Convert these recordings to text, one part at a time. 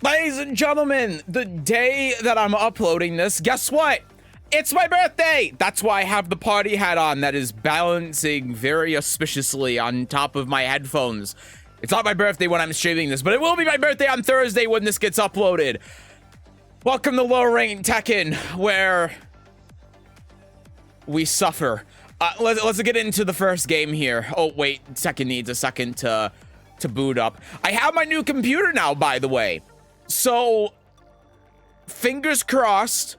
Ladies and gentlemen, the day that I'm uploading this, guess what? It's my birthday! That's why I have the party hat on that is balancing very auspiciously on top of my headphones. It's not my birthday when I'm streaming this, but it will be my birthday on Thursday when this gets uploaded. Welcome to low rank Tekken, where we suffer. Let's get into the first game here. Oh, wait, Tekken needs a second to boot up. I have my new computer now, by the way. So, fingers crossed,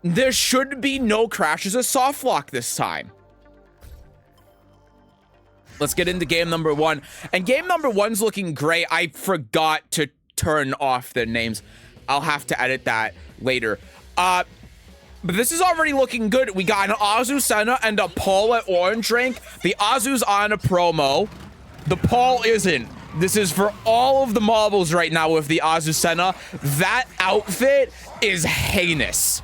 there should be no crashes or soft lock this time. Let's get into game number one. And game number one's looking great. I forgot to turn off their names. I'll have to edit that later. But this is already looking good. We got an Azucena and a Paul at Orange Rank. The Azu's on a promo. The Paul isn't. This is for all of the marbles right now with the Azucena. That outfit is heinous.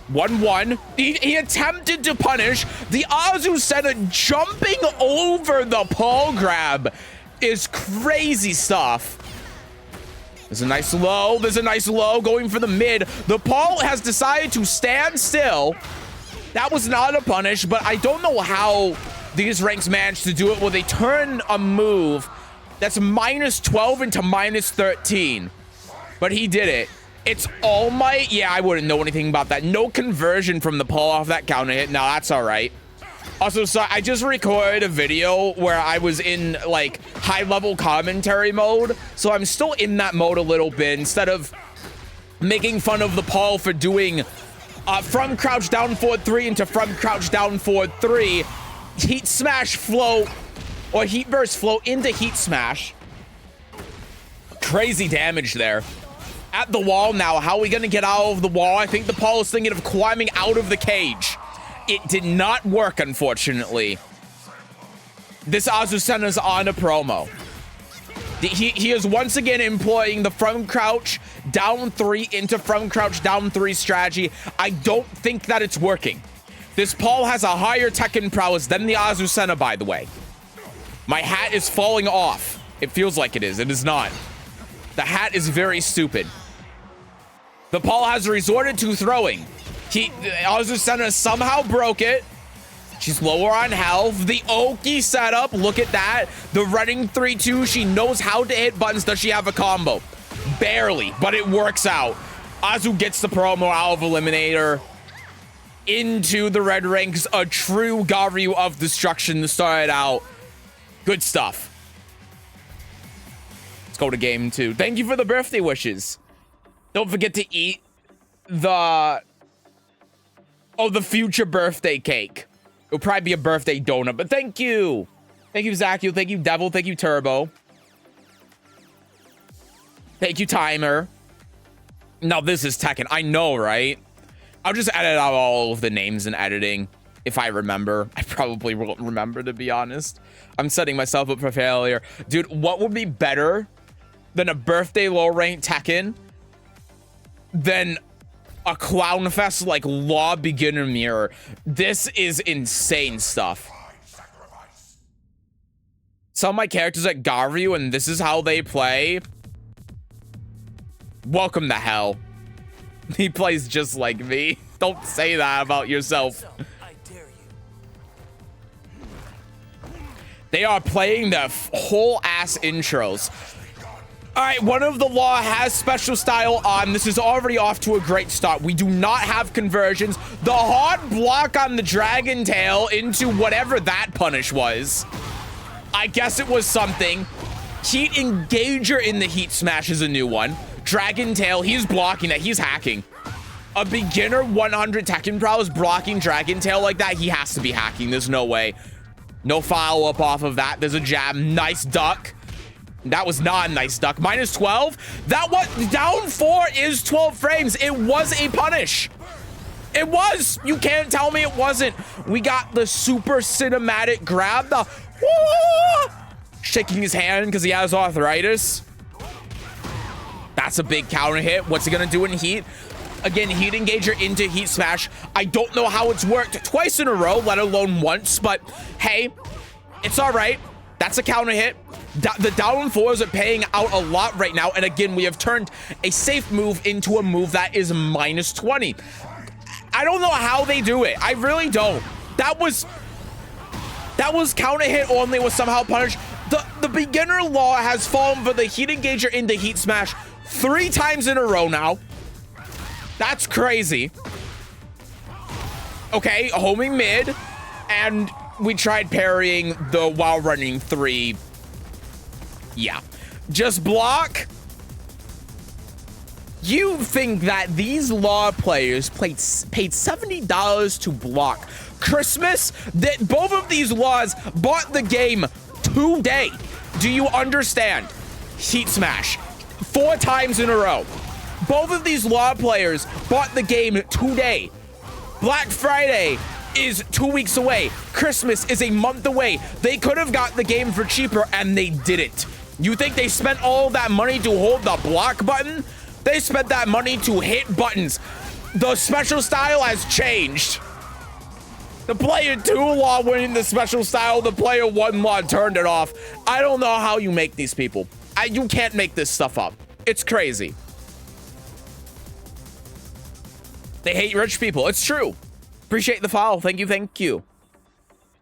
1-1. He attempted to punish. The Azucena jumping over the Paul grab is crazy stuff. There's a nice low. There's a nice low going for the mid. The Paul has decided to stand still. That was not a punish, but I don't know how these ranks managed to do it. Well, they turn a move that's -12 into -13. But he did it. It's All Might. Yeah, I wouldn't know anything about that. No conversion from the Paul off that counter hit. No, that's all right. Also, so I just recorded a video where I was in, like, high-level commentary mode. So I'm still in that mode a little bit. Instead of making fun of the Paul for doing from crouch down forward 3 into from crouch down forward 3, heat smash flow, or heat burst flow into heat smash. Crazy damage there. At the wall now. How are we going to get out of the wall? I think the Paul is thinking of climbing out of the cage. It did not work, unfortunately. This Azucena is on a promo. He is once again employing the from crouch down 3 into from crouch down 3 strategy. I don't think that it's working. This Paul has a higher Tekken prowess than the Azucena, by the way. My hat is falling off. It feels like it is. It is not. The hat is very stupid. The Paul has resorted to throwing. Azucena somehow broke it. She's lower on health. The Oki setup. Look at that. The running 3-2. She knows how to hit buttons. Does she have a combo? Barely, but it works out. Azu gets the promo out of Eliminator into the red ranks. A true Garyu of destruction to start it out. Good stuff. Go to game 2. Thank you for the birthday wishes. Don't forget to eat the future birthday cake. It'll probably be a birthday donut, but thank you. Thank you, Zaku. Thank you, Devil. Thank you, Turbo. Thank you, Timer. Now this is Tekken. I know, right? I'll just edit out all of the names in editing if I remember. I probably won't remember, to be honest. I'm setting myself up for failure. Dude, what would be better than a birthday low rank Tekken than a clown fest like law beginner mirror? This is insane stuff. Some of my characters at Garyu, and this is how they play. Welcome to hell. He plays just like me. Don't say that about yourself. They are playing the whole ass intros. All right, one of the law has special style on. This is already off to a great start. We do not have conversions. The hard block on the Dragon Tail into whatever that punish was. I guess it was something. Heat Engager in the Heat Smash is a new one. Dragon Tail, he's blocking that. He's hacking. A beginner 100 Tekken Pro is blocking Dragon Tail like that. He has to be hacking. There's no way. No follow-up off of that. There's a jab. Nice duck. That was not a nice duck. -12. That was down 4 is 12 frames. It was a punish. It was. You can't tell me it wasn't. We got the super cinematic grab. The shaking his hand because he has arthritis. That's a big counter hit. What's he gonna do in heat? Again, Heat Engager into Heat Smash. I don't know how it's worked twice in a row, let alone once, but hey, it's all right. That's a counter hit. The down fours are paying out a lot right now. And again, we have turned a safe move into a move that is minus 20. I don't know how they do it. I really don't. That was counter hit only, was somehow punished. The beginner law has fallen for the heat engager into heat smash 3 times in a row now. That's crazy. Okay, homing mid, and we tried parrying the while running 3. Yeah, just block. You think that these law players paid $70 to block Christmas? That both of these laws bought the game today. Do you understand? Heat smash 4 times in a row. Both of these law players bought the game today. Black Friday is 2 weeks away. Christmas is a month away. They could have got the game for cheaper and they didn't. You think they spent all that money to hold the block button? They spent that money to hit buttons. The special style has changed. The player 2 law winning the special style, the player 1 law turned it off. I don't know how you make these people. You can't make this stuff up. It's crazy. They hate rich people. It's true. Appreciate the follow. Thank you. Thank you.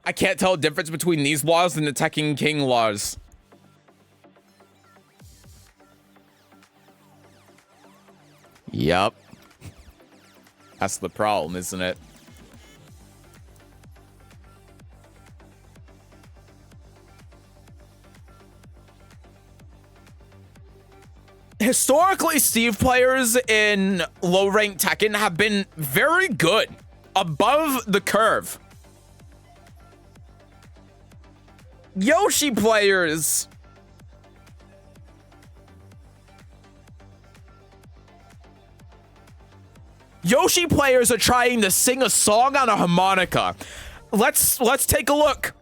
I can't tell the difference between these laws and the Tekken King laws. Yup. That's the problem, isn't it? Historically, Steve players in low-ranked Tekken have been very good, above the curve. Yoshi players are trying to sing a song on a harmonica. Let's take a look.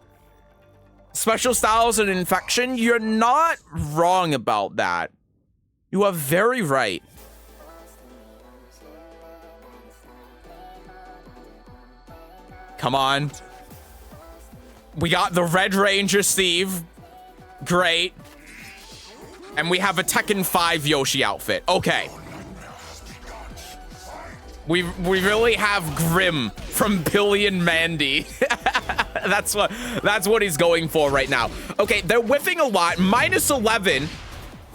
Special styles and infection, you're not wrong about that. You are very right. Come on. We got the Red Ranger Steve. Great. And we have a Tekken 5 Yoshi outfit. Okay. We really have Grim from Billy and Mandy. That's what he's going for right now. Okay, they're whiffing a lot. Minus 11.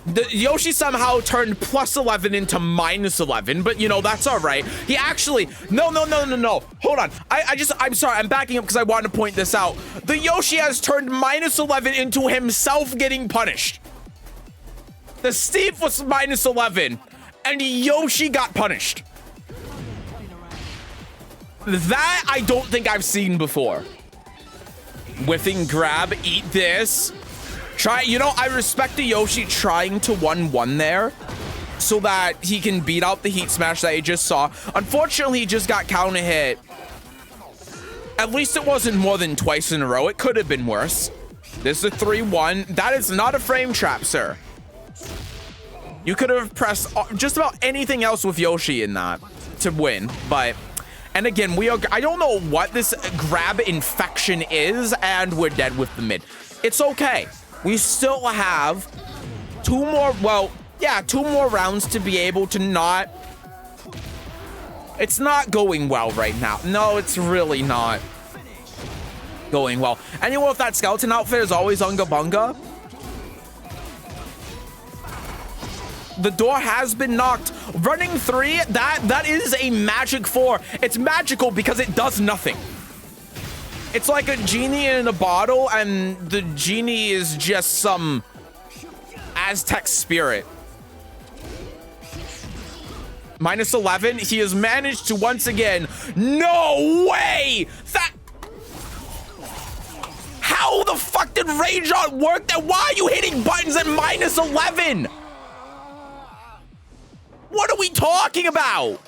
The Yoshi somehow turned plus 11 into minus 11, but you know, that's all right. He actually, no. Hold on. I'm sorry. I'm backing up because I want to point this out. The Yoshi has turned minus 11 into himself getting punished. The Steve was minus 11 and Yoshi got punished. That I don't think I've seen before. Whiffing grab, eat this. Try, you know, I respect the Yoshi trying to 1-1 there so that he can beat out the heat smash that he just saw. Unfortunately, he just got counter hit. At least it wasn't more than twice in a row. It could have been worse. This is a 3-1. That is not a frame trap, sir. You could have pressed just about anything else with Yoshi in that to win, but... And again, I don't know what this grab infection is, and we're dead with the mid. It's okay. We still have 2 more, well, yeah, 2 more rounds to be able to not... It's not going well right now. No, it's really not going well. Anyone with that skeleton outfit is always Unga Bunga. The door has been knocked. Running 3, that is a magic 4. It's magical because it does nothing. It's like a genie in a bottle, and the genie is just some Aztec spirit. Minus 11, he has managed to once again. No way! How the fuck did Rage Art work that? Why are you hitting buttons at minus 11? What are we talking about?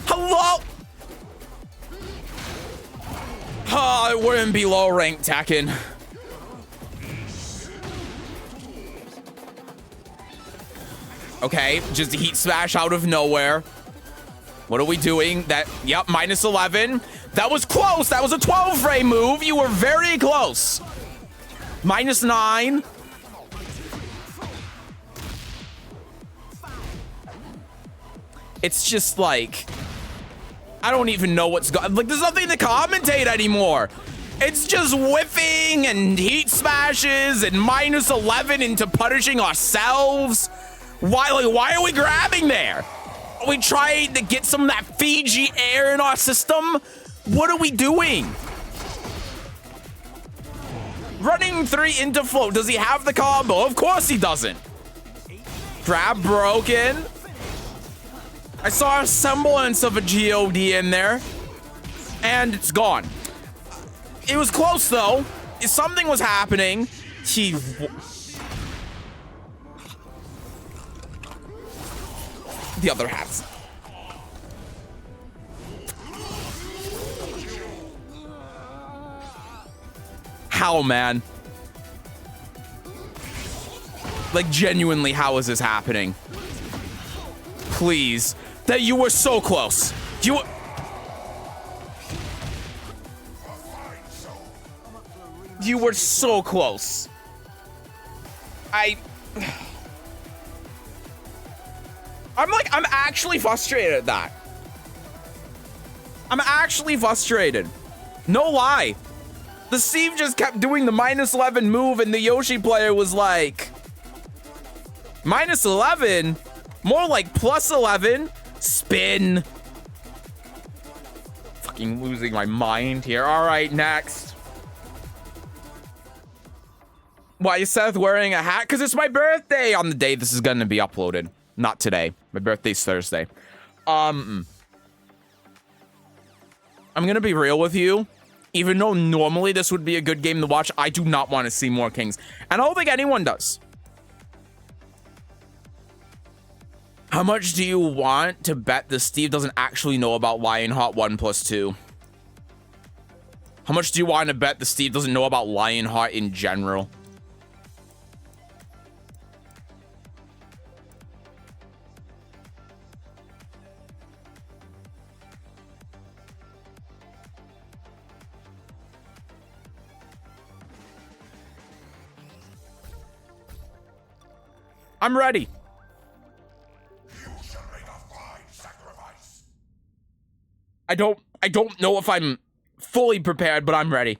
Hello? Oh, it wouldn't be low ranked Tekken. Okay, just a heat smash out of nowhere. What are we doing? Yep, minus 11. That was close. That was a 12 frame move. You were very close. -9. It's just like, I don't even know what's going, like, there's nothing to commentate anymore. It's just whiffing and heat smashes and -11 into punishing ourselves. Why are we grabbing there? Are we trying to get some of that Fiji air in our system? What are we doing? Running 3 into float. Does he have the combo? Of course he doesn't. Grab broken. I saw a semblance of a GOD in there, and it's gone. It was close, though. Something was happening. The other hats. How, man? Like, genuinely, how is this happening? Please. That you were so close. You were so close. I'm actually frustrated at that. I'm actually frustrated. No lie. The Steve just kept doing the -11 move, and the Yoshi player was like, -11? More like +11? Spin. Fucking losing my mind here. All right, next. Why is Seth wearing a hat? Because it's my birthday on the day this is going to be uploaded. Not today. My birthday's Thursday. I'm going to be real with you. Even though normally this would be a good game to watch, I do not want to see more Kings. And I don't think anyone does. How much do you want to bet that Steve doesn't actually know about Lionheart 1+2? How much do you want to bet that Steve doesn't know about Lionheart in general? I'm ready. I don't know if I'm fully prepared, but I'm ready.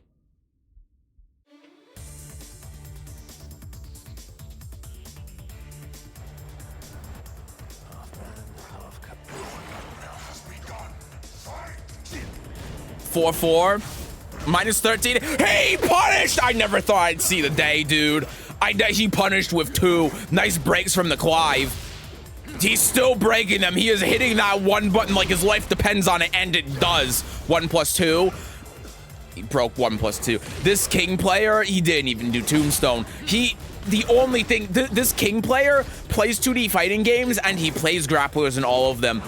-4 -13. Hey, punished! I never thought I'd see the day, dude. He punished with 2 nice breaks from the Clive. He's still breaking them. He is hitting that one button like his life depends on it, and it does. 1+2. He broke 1+2. This King player, he didn't even do Tombstone. The only thing, this King player plays 2D fighting games, and he plays grapplers in all of them.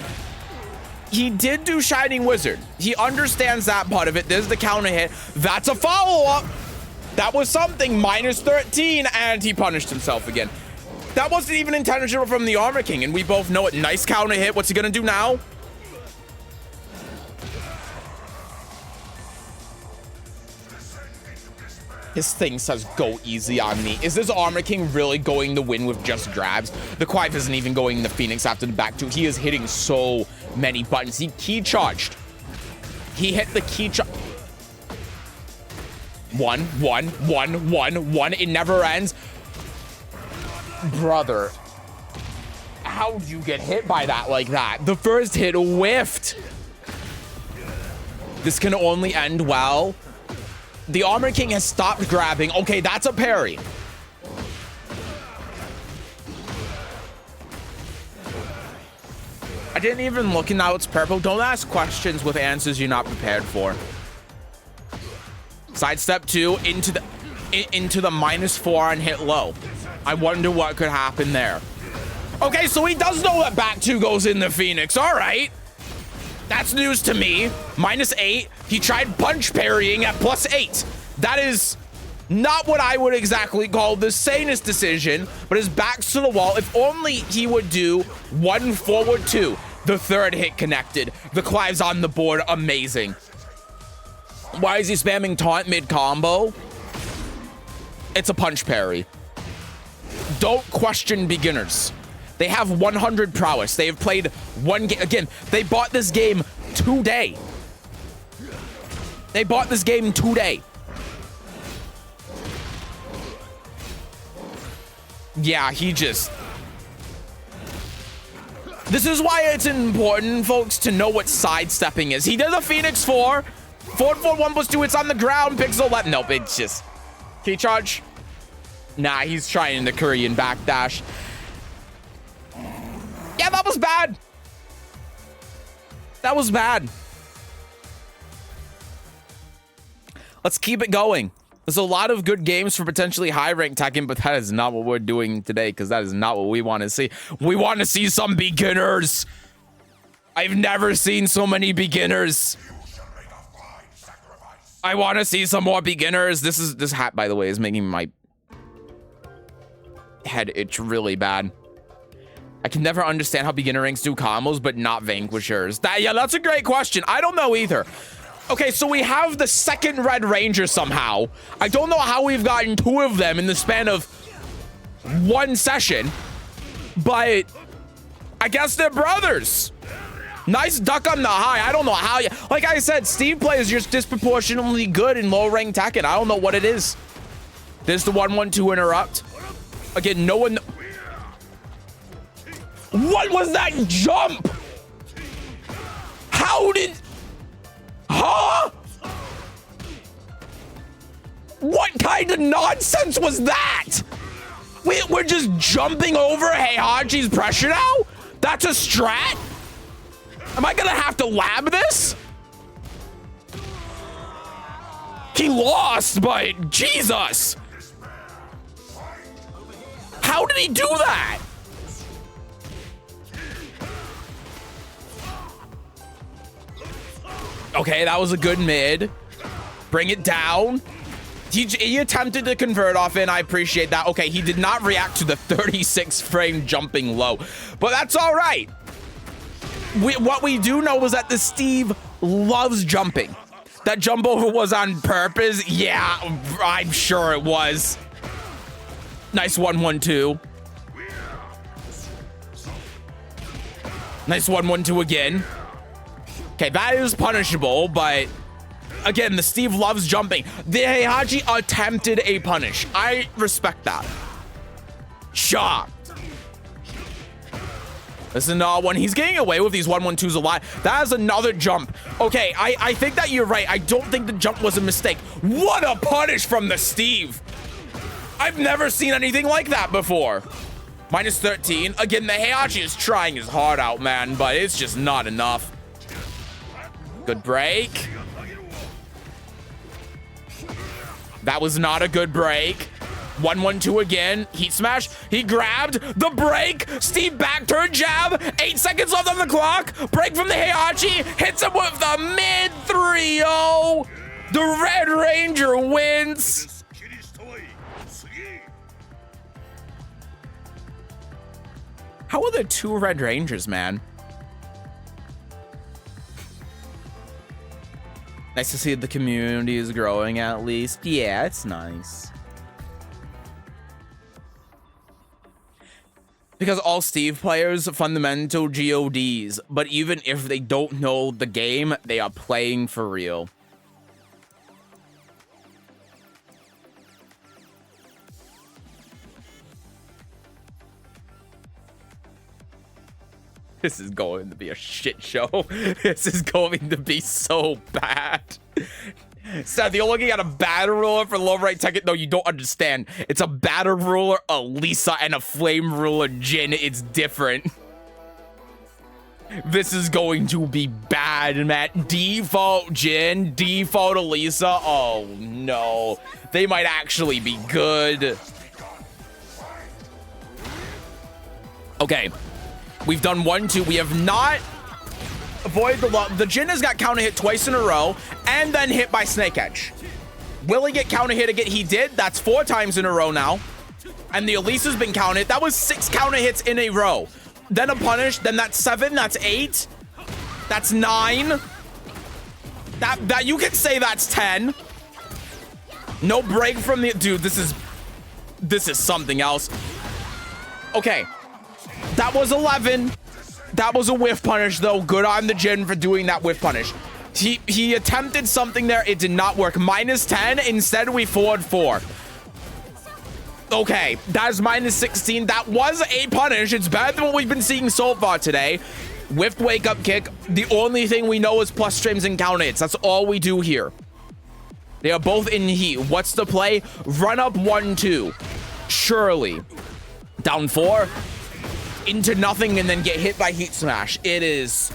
He did do Shining Wizard. He understands that part of it. There's the counter hit. That's a follow-up. That was something. -13, and he punished himself again. That wasn't even intentional from the Armor King, and we both know it. Nice counter hit. What's he gonna do now? His thing says go easy on me. Is this Armor King really going to win with just grabs? The Clive isn't even going the Phoenix after the back 2. He is hitting so many buttons. He key charged. He hit the key charge. 1, 1, 1, 1, 1. It never ends. Brother, how do you get hit by that like that? The first hit whiffed. This can only end well. The Armor King has stopped grabbing. Okay, that's a parry. I didn't even look, and now it's purple. Don't ask questions with answers you're not prepared for. Sidestep 2 into the -4 and hit low. I wonder what could happen there. Okay, so he does know that back 2 goes in the Phoenix. All right. That's news to me. -8. He tried punch parrying at +8. That is not what I would exactly call the sanest decision, but his back's to the wall. If only he would do 1 forward 2. The third hit connected. The Clive's on the board. Amazing. Why is he spamming taunt mid-combo? It's a punch parry. Don't question beginners. They have 100 prowess. They have played one game. Again, they bought this game today. They bought this game today. Yeah, he just... This is why it's important, folks, to know what sidestepping is. He did a Phoenix 4. Forward 1+2, it's on the ground. Pixel left. Nope, it's just... Key charge? Nah, he's trying the Korean backdash. Yeah, that was bad. That was bad. Let's keep it going. There's a lot of good games for potentially high-ranked Tekken, but that is not what we're doing today, because that is not what we want to see. We want to see some beginners. I've never seen so many beginners. I want to see some more beginners. This hat, by the way, is making my head itch really bad. I can never understand how beginner ranks do combos, but not vanquishers. Yeah, that's a great question. I don't know either. Okay, so we have the second Red Ranger somehow. I don't know how we've gotten 2 of them in the span of 1 session, but I guess they're brothers. Nice duck on the high. I don't know how you... Like I said, Steve plays just disproportionately good in low-ranked Tekken. I don't know what it is. There's the 1-1-2 interrupt. Again, no one... What was that jump? How did... Huh? What kind of nonsense was that? We're just jumping over Heihachi's pressure now? That's a strat? Am I gonna have to lab this? He lost, but Jesus. How did he do that? Okay, that was a good mid. Bring it down. He attempted to convert off it, and I appreciate that. Okay, he did not react to the 36 frame jumping low, but that's all right. What we do know is that the Steve loves jumping. That jump over was on purpose. Yeah, I'm sure it was. Nice 1-1-2. Nice 1-1-2 again. Okay, that is punishable, but again, the Steve loves jumping. The Heihachi attempted a punish. I respect that. Shocked. This is another one. He's getting away with these 1-1-2s a lot. That is another jump. Okay, I think that you're right. I don't think the jump was a mistake. What a punish from the Steve. I've never seen anything like that before. Minus 13. Again, the Heihachi is trying his heart out, man, but it's just not enough. Good break. That was not a good break. 1-1-2 again. Heat smash. He grabbed the break. Steve back turn jab. 8 seconds left on the clock. Break from the Heihachi. Hits him with the mid 3-0. The Red Ranger wins. How are there 2 Red Rangers, man? Nice to see the community is growing at least. Yeah, it's nice. Because all Steve players are fundamental GODs, but even if they don't know the game, they are playing for real. This is going to be a shit show. This is going to be so bad. Seth, you're looking at a battle ruler for low right Tekken. No, you don't understand. It's a battle ruler, Alisa, and a flame ruler, Jin. It's different. This is going to be bad, man. Default Jin, default Alisa. Oh, no. They might actually be good. Okay. We've done 1-2. We have not avoided the Jin has got counter hit twice in a row and then hit by Snake Edge. Will he get counter hit again? He did. That's 4 times in a row now. And the Elisa's been counted. That was 6 counter hits in a row. Then a punish. Then that's 7. That's 8. That's 9. That you can say that's 10. No break from the dude. This is This is something else. Okay. That was 11. That was a whiff punish, though. Good on the Jin for doing that whiff punish. He attempted something there. It did not work. -10. Instead, we forward 4. Okay, that's -16. That was a punish. It's better than what we've been seeing so far today. Whiffed wake up kick. The only thing we know is plus streams and counter hits. That's all we do here. They are both in heat. What's the play? Run up 1-2. Surely. Down 4. Into nothing and then get hit by heat smash. It is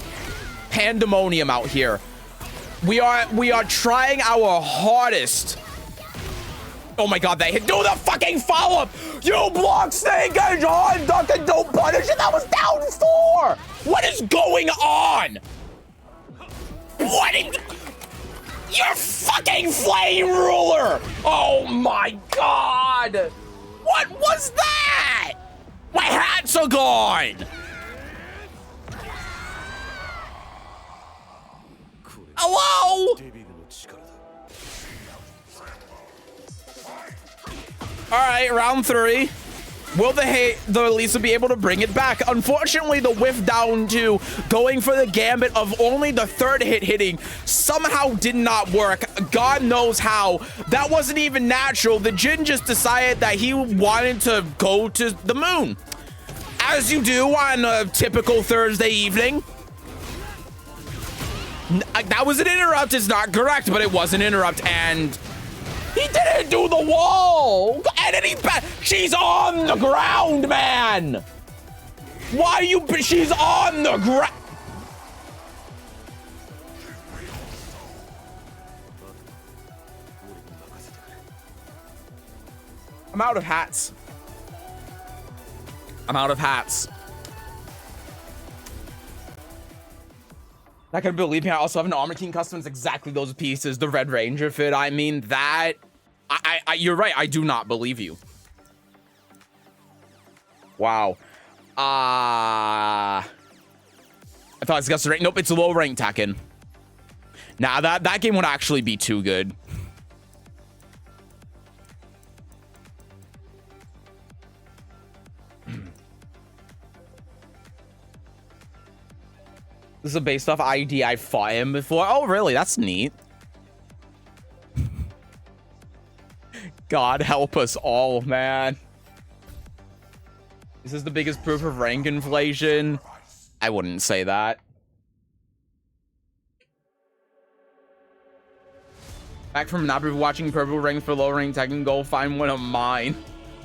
pandemonium out here. We are trying our hardest. Oh my god, that hit. Do the fucking follow-up! You block Snake Edge on, duck and don't punish, and that was down 4! What is going on? What is... You're fucking flame ruler! Oh my god! What was that? My hats are gone! Hello? All right, round 3. Will the Alisa be able to bring it back? Unfortunately, the whiff down 2, going for the gambit of only the 3rd hit hitting, somehow did not work. God knows how. That wasn't even natural. The Jin just decided that he wanted to go to the moon. As you do on a typical Thursday evening. That was an interrupt. It's not correct, but it was an interrupt, and... He didn't do the wall! And then she's on the ground, man! Why are you... She's on the ground! I'm out of hats. I'm out of hats. I can believe me. I also have an Armor King custom. It's exactly those pieces. The Red Ranger fit. I mean, that... you're right. I do not believe you. Wow. I thought it's Gust of Rain. Nope, it's a low rank Tekken. Nah, that game would actually be too good. This is based off ID I fought him before. Oh, really? That's neat. God help us all, man. This is the biggest proof of rank inflation. I wouldn't say that. Back from not watching purple ranks for low rank Tekken, go find one of mine.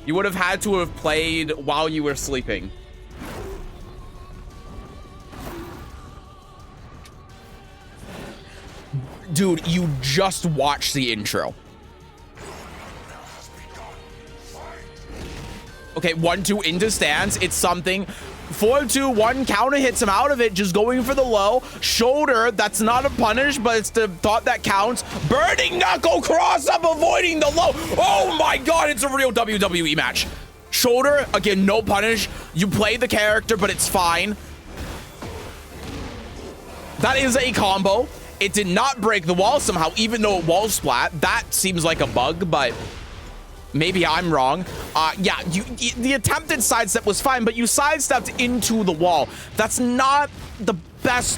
You would have had to have played while you were sleeping. Dude, you just watched the intro. Okay, 1-2 into stance. It's something. 4-2-1 counter hits him out of it, just going for the low. Shoulder, that's not a punish, but it's the thought that counts. Burning knuckle cross up, avoiding the low. Oh my god, it's a real WWE match. Shoulder, again, no punish. You play the character, but it's fine. That is a combo. It did not break the wall somehow, even though it wall splat. That seems like a bug, but maybe I'm wrong. Yeah, the attempted sidestep was fine, but you sidestepped into the wall. That's not the best.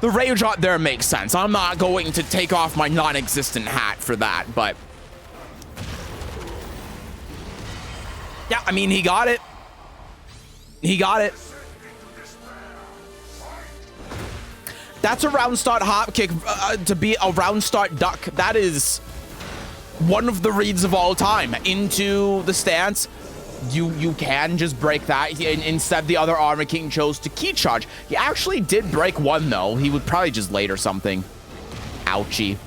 The rage out there makes sense. I'm not going to take off my non-existent hat for that, but yeah, I mean, he got it. He got it. That's a round start hop kick to be a round start duck. That is one of the reads of all time. Into the stance, you can just break that. Instead, the other Armor King chose to key charge. He actually did break one, though. He would probably just late or something. Ouchie.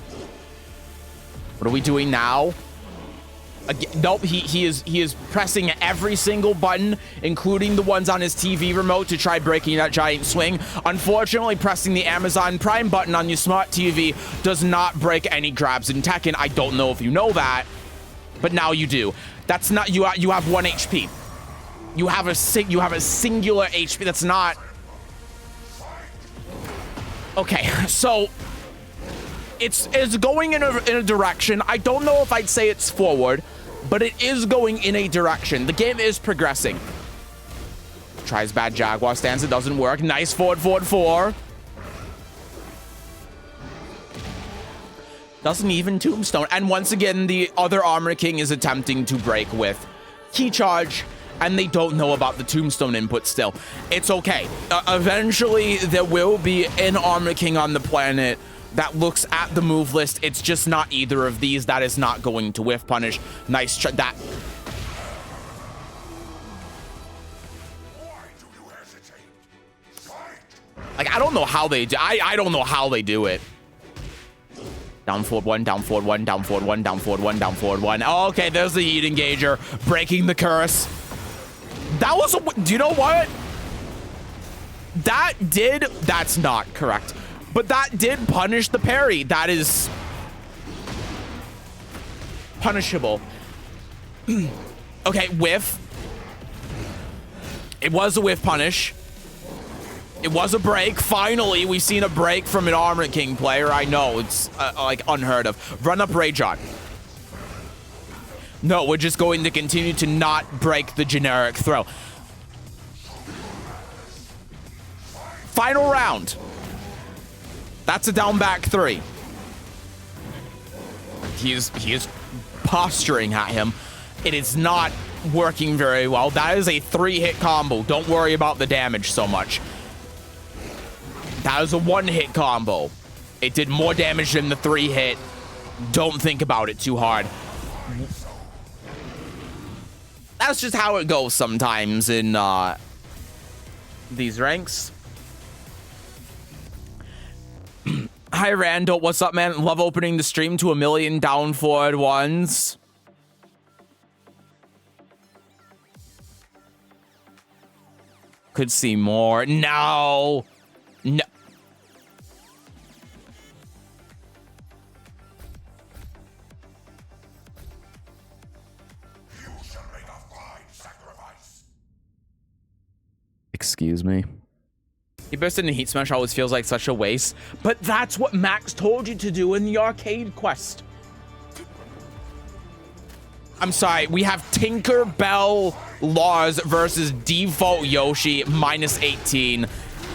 What are we doing now? Again, nope, he is pressing every single button, including the ones on his TV remote, to try breaking that giant swing. Unfortunately, pressing the Amazon Prime button on your smart TV does not break any grabs in Tekken. I don't know if you know that, but now you do. That's not you have 1 HP. You have a singular HP. That's not okay. So it's going in a direction. I don't know if I'd say it's forward. but it is going in a direction. The game is progressing. Tries bad Jaguar stance. It doesn't work. Nice forward, forward, 4. Doesn't even tombstone. And once again, the other Armor King is attempting to break with key charge, and they don't know about the tombstone input still. It's okay. Eventually, there will be an Armor King on the planet that looks at the move list. It's just not either of these. That is not going to whiff punish. Nice try. That. Like, I don't know how they do. I don't know how they do it. Down forward 1, down forward 1, down forward 1, down forward 1, down forward 1. Oh, okay, there's the Heat Engager breaking the curse. That was a. Do you know what? That did. That's not correct. But that did punish the parry. That is punishable. Okay, whiff. It was a whiff punish. It was a break. Finally, we've seen a break from an Armor King player. I know, it's like unheard of. Run up Rage on. No, we're just going to continue to not break the generic throw. Final round. That's a down back 3. He is posturing at him. It is not working very well. That is a 3-hit combo. Don't worry about the damage so much. That was a 1-hit combo. It did more damage than the 3-hit. Don't think about it too hard. That's just how it goes sometimes in these ranks. Hi, Randall. What's up, man? Love opening the stream to 1 million down forward 1s. Could see more. No. No. Excuse me. He bursted in Heat Smash always feels like such a waste, but that's what Max told you to do in the arcade quest. I'm sorry, we have Tinkerbell Laws versus default Yoshi minus 18.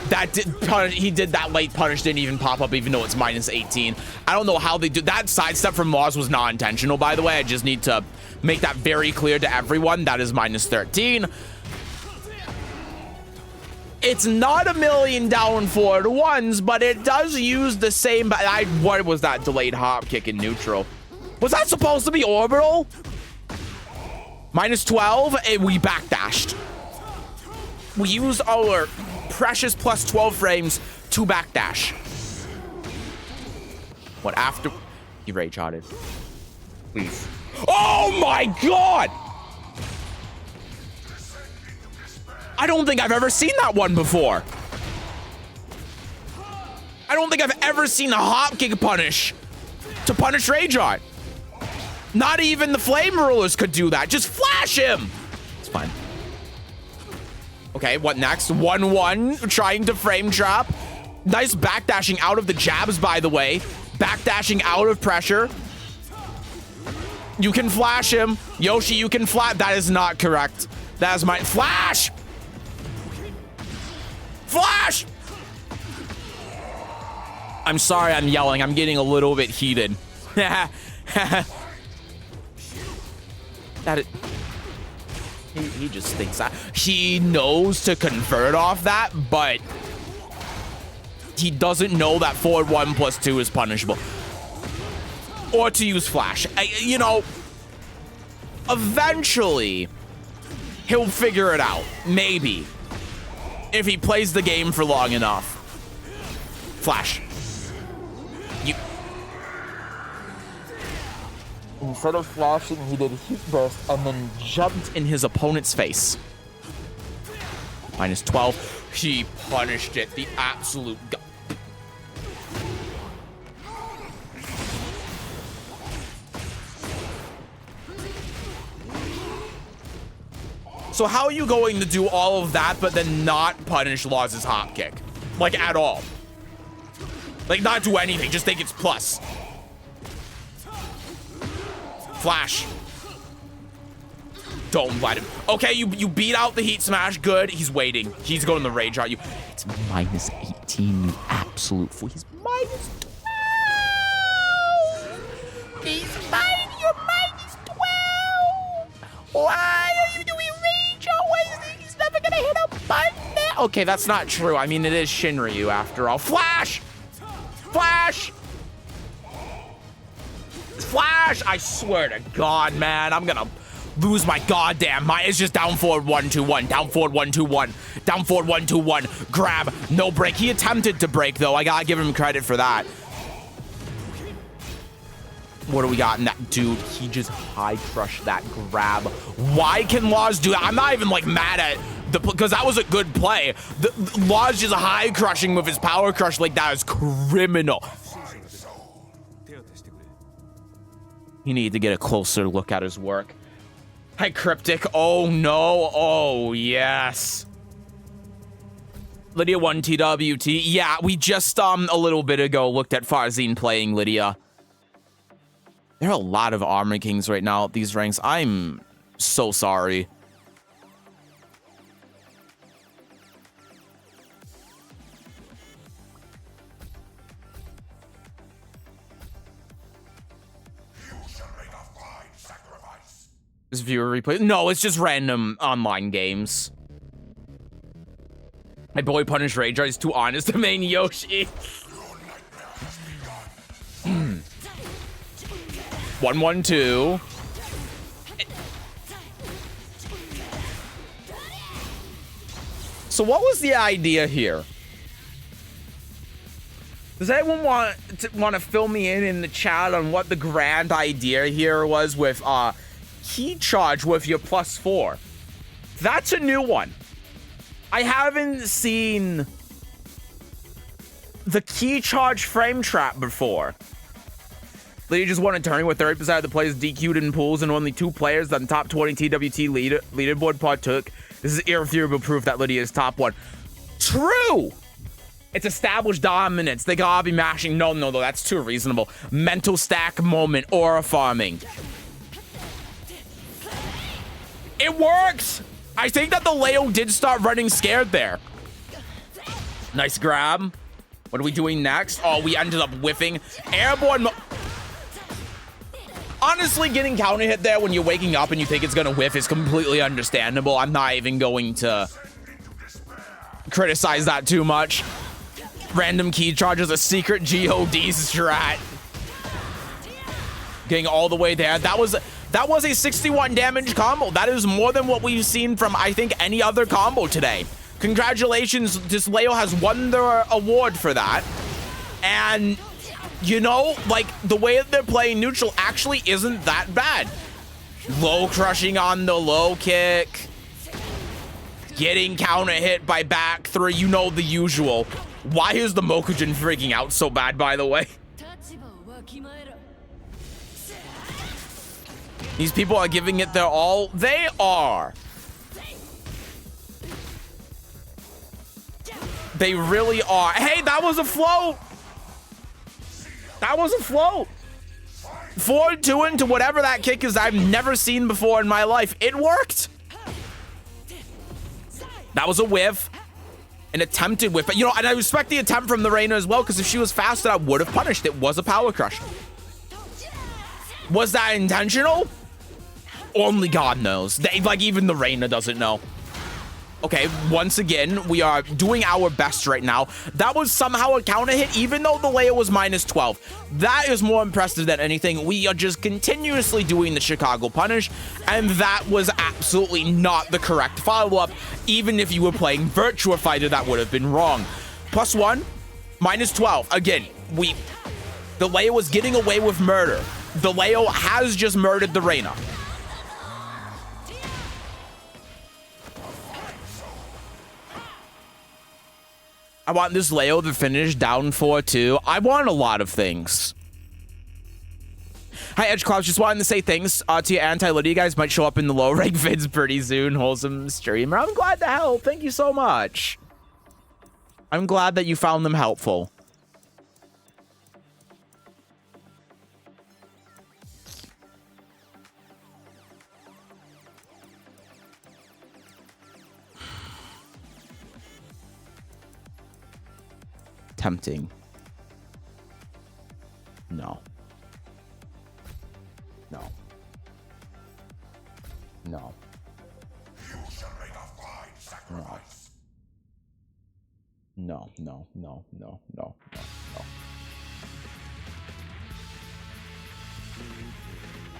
That did punish, he did that late punish, didn't even pop up even though it's minus 18. I don't know how they do that. Sidestep from Laws was not intentional, by the way. I just need to make that very clear to everyone. That is minus 13. It's not 1 million down forward 1s, but it does use the same. What was that delayed hop kick in neutral? Was that supposed to be orbital? Minus 12, and we backdashed. We used our precious plus 12 frames to backdash. What after? He rage hotted. Please. Oh my god! I don't think I've ever seen that one before. I don't think I've ever seen a hop kick punish to punish Rage Art. Not even the Flame Rulers could do that. Just flash him. It's fine. Okay, what next? 1-1, trying to frame trap. Nice backdashing out of the jabs, by the way. Backdashing out of pressure. You can flash him. Yoshi, you can flash. That is not correct. That is my flash. Flash! I'm sorry I'm yelling. I'm getting a little bit heated. That he just thinks that. He knows to convert off that, but he doesn't know that forward 1+2 is punishable. Or to use flash. You know, eventually, he'll figure it out. Maybe. If he plays the game for long enough. Flash. You. Instead of flashing, he did heat burst and then jumped in his opponent's face. Minus 12. He punished it. The absolute. So how are you going to do all of that, but then not punish Laws' hop kick? Like, at all. Like, not do anything. Just think it's plus. Flash. Don't let him. Okay, you beat out the heat smash. Good. He's waiting. He's going to rage at you. It's minus 18, you absolute fool. He's minus 12. You're minus 12. Why are you doing rage always? He's never going to hit a button there. Okay, that's not true. I mean, it is Shinryu after all. Flash! Flash! Flash! I swear to God, man. I'm going to lose my goddamn mind. It's just down forward 1-2-1. Down forward 1-2-1. Down forward 1-2-1. Grab. No break. He attempted to break, though. I got to give him credit for that. What do we got in that? Dude, he just high crushed that grab. Why can Laws do that? I'm not even, like, mad at the... Because that was a good play. Laws just high crushing with his power crush like that is criminal. You need to get a closer look at his work. Hi, Cryptic. Oh, no. Oh, yes. Lydia 1 TWT. Yeah, we just, a little bit ago looked at Farzine playing Lydia. There are a lot of Armor Kings right now at these ranks. I'm so sorry. This viewer replay? No, it's just random online games. My boy Punish Rager is too honest to main Yoshi. 1-1-2. So what was the idea here? Does anyone want to fill me in the chat on what the grand idea here was with key charge with your +4? That's a new one. I haven't seen the key charge frame trap before. Lydia just won a tourney where 30% of the players DQ'd in pools and only 2 players on top 20 TWT leaderboard partook. This is irrefutable proof that Lydia is top 1. True! It's established dominance. They gotta be mashing. No, that's too reasonable. Mental stack moment, aura farming. It works! I think that the Leo did start running scared there. Nice grab. What are we doing next? Oh, we ended up whiffing. Airborne. Honestly, getting counter hit there when you're waking up and you think it's gonna whiff is completely understandable. I'm not even going to criticize that too much. Random key charges, a secret GOD strat. Getting all the way there. That was a 61 damage combo. That is more than what we've seen from, I think, any other combo today. Congratulations, this Leo has won the award for that. And, you know, like, the way that they're playing neutral actually isn't that bad. Low crushing on the low kick. Getting counter hit by back 3, you know, the usual. Why is the Mokujin freaking out so bad, by the way? These people are giving it their all. They are. They really are. Hey, that was a float. That was a float. Forward 2 into whatever that kick is I've never seen before in my life. It worked. That was a whiff. An attempted whiff. But, you know, and I respect the attempt from the Reina as well, because if she was faster, I would have punished. It was a power crush. Was that intentional? Only God knows. Like, even the Reina doesn't know. Okay, once again, we are doing our best right now. That was somehow a counter hit, even though the Leia was -12. That is more impressive than anything. We are just continuously doing the Chicago punish, and that was absolutely not the correct follow-up. Even if you were playing Virtua Fighter, that would have been wrong. +1, -12. Again, the Leia was getting away with murder. The Leo has just murdered the Reina. I want this Leo to finish down 4-2. I want a lot of things. Hi, Edge Clouds. Just wanted to say thanks to your anti-Lydia guys. Might show up in the low rank vids pretty soon. Wholesome streamer. I'm glad to help. Thank you so much. I'm glad that you found them helpful. tempting. No. No. No. No. No. No. No. No. No.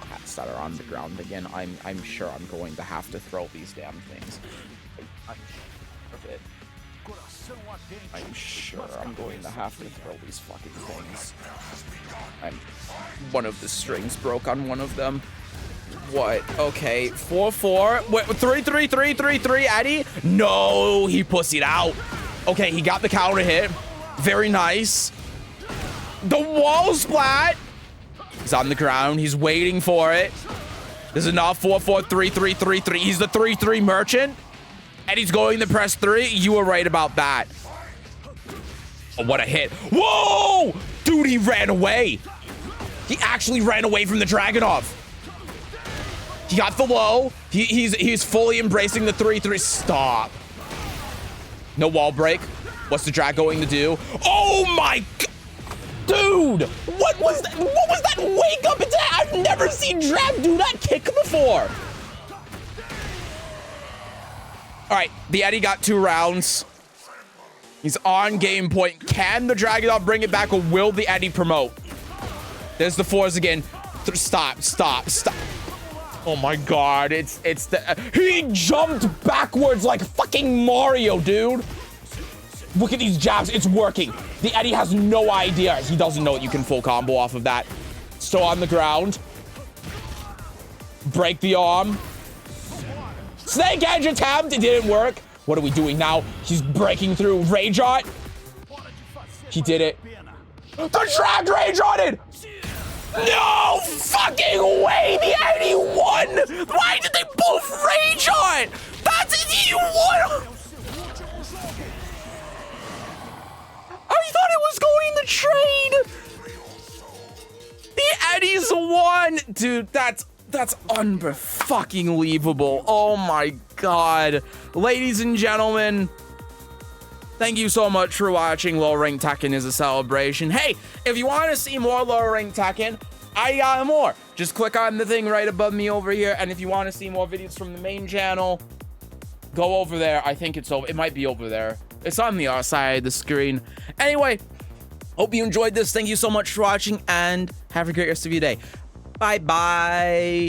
Cats that are on the ground again. I'm sure I'm going to have to throw these damn things. I'm sure of it. I'm sure I'm going to have to throw these fucking things. One of the strings broke on one of them. What? Okay, 4-4. Wait, 3-3-3-3-3, Eddie? No, he pussied out. Okay, he got the counter hit. Very nice. The wall splat. He's on the ground. He's waiting for it. This is enough. 4-4-3-3-3-3. He's the 3-3 merchant. And he's going to press 3. You were right about that. Oh, what a hit. Whoa! Dude, he ran away. He actually ran away from the Dragunov. He got the low. He's fully embracing the 3-3. Stop. No wall break. What's the drag going to do? Oh my god. Dude, what was that? What was that wake up attack? I've never seen drag do that kick before. All right, the Eddie got 2 rounds. He's on game point. Can the Dragunov bring it back, or will the Eddie promote? There's the 4s again. Stop. Oh my god, it's the he jumped backwards like fucking Mario, dude. Look at these jabs, it's working. The Eddie has no idea. He doesn't know that you can full combo off of that. Still on the ground. Break the arm. Snake edge attempt, it didn't work. What are we doing now? He's breaking through. Rage on. He did it. The drag rage on it. No fucking way! The Eddie won! Why did they both rage on? That's it, he won! I thought it was going to trade! The Eddie's won! Dude, that's unfucking believable. Oh my god. Ladies and gentlemen, thank you so much for watching. Lower Rank Tekken is a celebration. Hey, if you want to see more Lower Rank Tekken, I got more. Just click on the thing right above me over here. And if you want to see more videos from the main channel, go over there. I think it's over. It might be over there. It's on the other side of the screen. Anyway, hope you enjoyed this. Thank you so much for watching, and have a great rest of your day. Bye-bye.